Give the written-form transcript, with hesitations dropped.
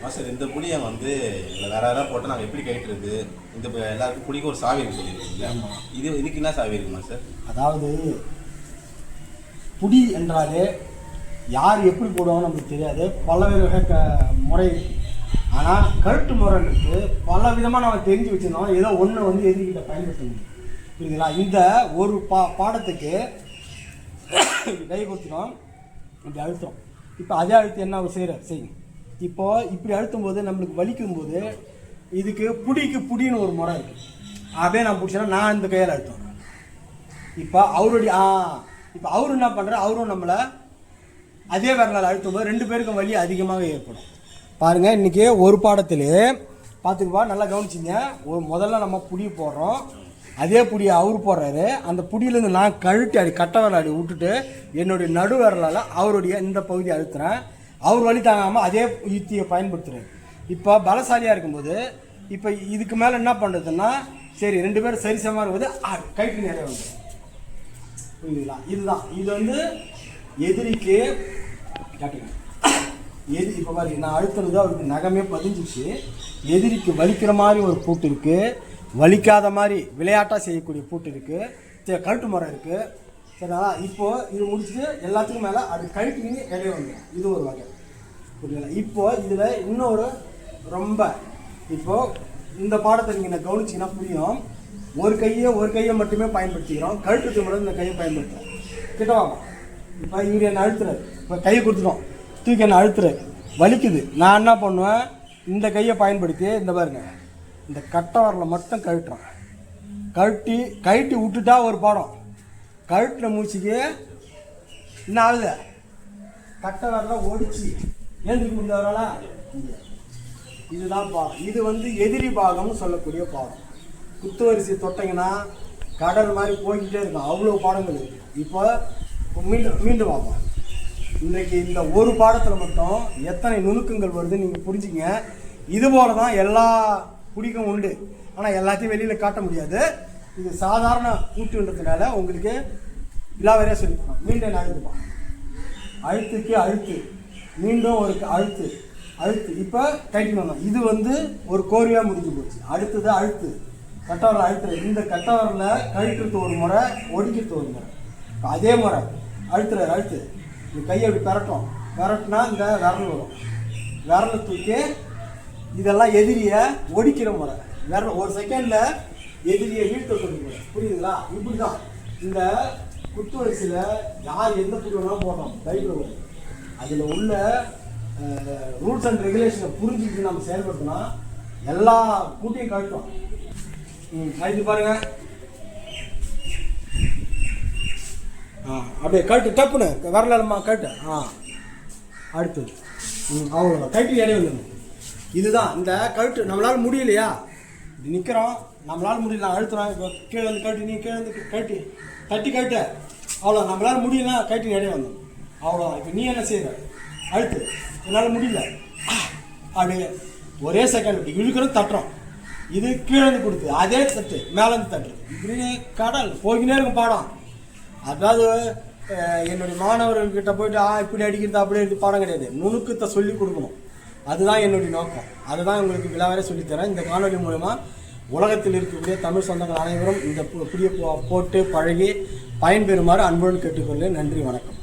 Master இந்த புளியை வந்து இல்லை வேற யாராவது போட்டால் நாங்கள் எப்படி கேட்டுறது? இந்த எல்லாருக்கும் புளிக்கு ஒரு சாவி இருக்கு சொல்லியிருக்கீங்க. இதுக்கு என்ன சாவி இருக்கு மாஸ்டர்? அதாவது புடி என்றாலே யார் எப்படி போடுவாங்கன்னு நமக்கு தெரியாது. பல வகை முறை. ஆனால் கருட்டு முறை இருக்கு. பல விதமாக நம்ம தெரிஞ்சு வச்சுருந்தோம். ஏதோ ஒன்று வந்து எதிர்கிட்ட பயன்படுத்த முடியும். புரியுதுங்களா? இந்த ஒரு பாடத்துக்கு கை கொடுத்துட்டோம், இப்படி அழுத்தம். இப்போ அதே அழுத்தம் என்ன செய்யும். இப்போது இப்படி அழுத்தும் போது நம்மளுக்கு வலிக்கும் போது இதுக்கு புடின்னு ஒரு முறை இருக்குது. அப்படியே நான் பிடிச்சேன்னா நான் இந்த கையால் அழுத்தம். இப்போ இப்போ அவரு என்ன பண்ணுற, அவரும் நம்மளை அதே விரலால் அழுத்தும் போது 2 பேருக்கும் வலி அதிகமாக ஏற்படும். பாருங்கள், இன்றைக்கி ஒரு பாடத்திலே பார்த்துக்குப்பா, நல்லா கவனிச்சிங்க. முதல்ல நம்ம புடி போடுறோம், அதே புடியை அவர் போடுறாரு. அந்த புடியிலேருந்து நான் கழட்டி கட்டை விரலாடி விட்டுட்டு என்னுடைய நடு விரலால் அவருடைய இந்த பகுதியை அழுத்துறேன். அவர் வலி தாங்காமல் அதே யுத்தியை பயன்படுத்துகிறார். இப்போ பலசாலியாக இருக்கும்போது இப்போ இதுக்கு மேலே என்ன பண்ணுறதுன்னா, சரி 2 பேரும் சரிசமாக இருக்கும்போது கைட்டு நிறைய வந்து புரியுதுங்களா? இதுதான் இது வந்து எதிரிக்கு காட்டுங்க. இப்போ பாருங்க, நான் அழுத்துறது அவருக்கு நகமே பதிஞ்சிச்சு. எதிரிக்கு வலிக்கிற மாதிரி ஒரு பூட்டு இருக்குது, வலிக்காத மாதிரி விளையாட்டாக செய்யக்கூடிய பூட்டு இருக்குது, சரி கழுட்டு முறை இருக்குது. சரிங்களா? இப்போது இது முடிச்சுட்டு எல்லாத்துக்கும் மேலே அது கழுத்து இடையே வந்துடும். இது ஒரு வகை. புரியுதுங்களா? இப்போது இதில் இன்னொரு ரொம்ப இப்போது இந்த பாடத்தை நீங்கள் கவனிச்சிங்கன்னா புரியும். ஒரு கையை மட்டுமே பயன்படுத்திக்கிறோம். கழுத்து முறை இந்த கையை பயன்படுத்துகிறோம். கிட்ட வாங்க. இப்போ இங்கே என்ன அழுத்துறாரு, இப்போ கையை கொடுத்துட்டோம், தூக்கி என்ன அழுத்துறாரு, வலிக்குது. நான் என்ன பண்ணுவேன், இந்த கையை பயன்படுத்தி இந்த பாருங்க, இந்த கட்டை வரல மட்டும் கழட்டுறேன். கழட்டி விட்டுட்டா ஒரு பாடம். கழட்டின மூச்சுக்கு என்ன ஆகுது, கட்டை வரல ஓடிச்சு ஏந்திரிக்க முடியாதவராளா? இதுதான் பாடம். இது வந்து எதிரி பாகம்னு சொல்லக்கூடிய பாடம். குத்துவரிசை தொட்டிங்கன்னா கடல் மாதிரி போய்கிட்டே இருக்கும். அவ்வளோ பாடங்கள் இருக்குது. இப்போ மீண்டும் பார்ப்போம். இன்றைக்கு இந்த ஒரு பாடத்தில் மட்டும் எத்தனை நுணுக்கங்கள் வருது நீங்கள் புரிஞ்சுங்க. இது போல தான் எல்லா குடிக்கும் உண்டு. ஆனால் எல்லாத்தையும் வெளியில் காட்ட முடியாது. இது சாதாரண கூட்டுன்றதுனால உங்களுக்கு இல்லாவரையாக சொல்லிக்கலாம். மீண்டும் அழுத்துப்போம். அழுத்துக்கு அழுத்து, மீண்டும் ஒரு அழுத்து. இப்போ டைட்டிங் பண்ணலாம். இது வந்து ஒரு கோரியாக முடிஞ்சு போச்சு. அடுத்தது அழுத்து, கட்டவரில் அழுத்துறது. இந்த கட்டவரில் கழுத்துறது ஒரு முறை, ஒடிக்கிறது ஒரு முறை. அதே முறை அழுத்து இந்த கையை அப்படி பெரட்டினா இந்த விரல் வரும். விரலை தூக்கி இதெல்லாம் எதிரியை ஒடிக்கிற முறை. விரல் ஒரு செகண்டில் எதிரியை வீழ்த்தக்கூடிய முறை. புரியுதுங்களா? இப்படி தான் இந்த குத்து வரிசையில் யார் எந்த புடி வேணாலும் போடுறோம். பைபிள் வரும். அதில் உள்ள ரூல்ஸ் அண்ட் ரெகுலேஷனை புரிஞ்சுக்கிட்டு நம்ம செயல்படுத்தினா எல்லா கூட்டையும் கழட்டோம். கழித்து பாருங்க. அப்படியே கழட்டு, டப்புன்னு வரலாமா கழட்டு. அடுத்தது அவ்வளோதான். கழட்டு இடையே வந்துடணும். இதுதான் இந்த கழட்டு. நம்மளால் முடியலையா, இது நிற்கிறோம், நம்மளால் முடியல, அழுத்துறோம். இப்போ கீழே வந்து கழட்டு, நீ கீழே வந்து கழட்டி தட்டி கழட்டு. அவ்வளோ. நம்மளால் முடியலன்னா கழட்டி இடையே வந்துடும். அவ்வளோதான். இப்போ நீ என்ன செய்கிற, அழுத்து. என்னால் முடியல, அப்படியே ஒரே செகண்ட் இப்படி இழுக்கிறோம், தட்டுறோம். இது கீழே வந்து கொடுத்து அதே தட்டு, மேலேருந்து தட்டு. இப்படி கடல் போய்கினே இருக்கும் பாடம். அதாவது என்னுடைய மாணவர்கள்கிட்ட போயிட்டு இப்படி அடிக்கிறது அப்படி எடுத்து பாடம் கிடையாது. நுணுக்கத்தை சொல்லி கொடுக்கணும். அதுதான் என்னுடைய நோக்கம். அதுதான் உங்களுக்கு விழாவரை சொல்லித்தரேன். இந்த காணொலி மூலமா உலகத்தில் இருக்கக்கூடிய தமிழ் சொந்தங்கள் அனைவரும் இந்த புதிய போட்டு பழகி பயன்பெறுமாறு அன்புடன் கேட்டுக்கொள்கிறேன். நன்றி, வணக்கம்.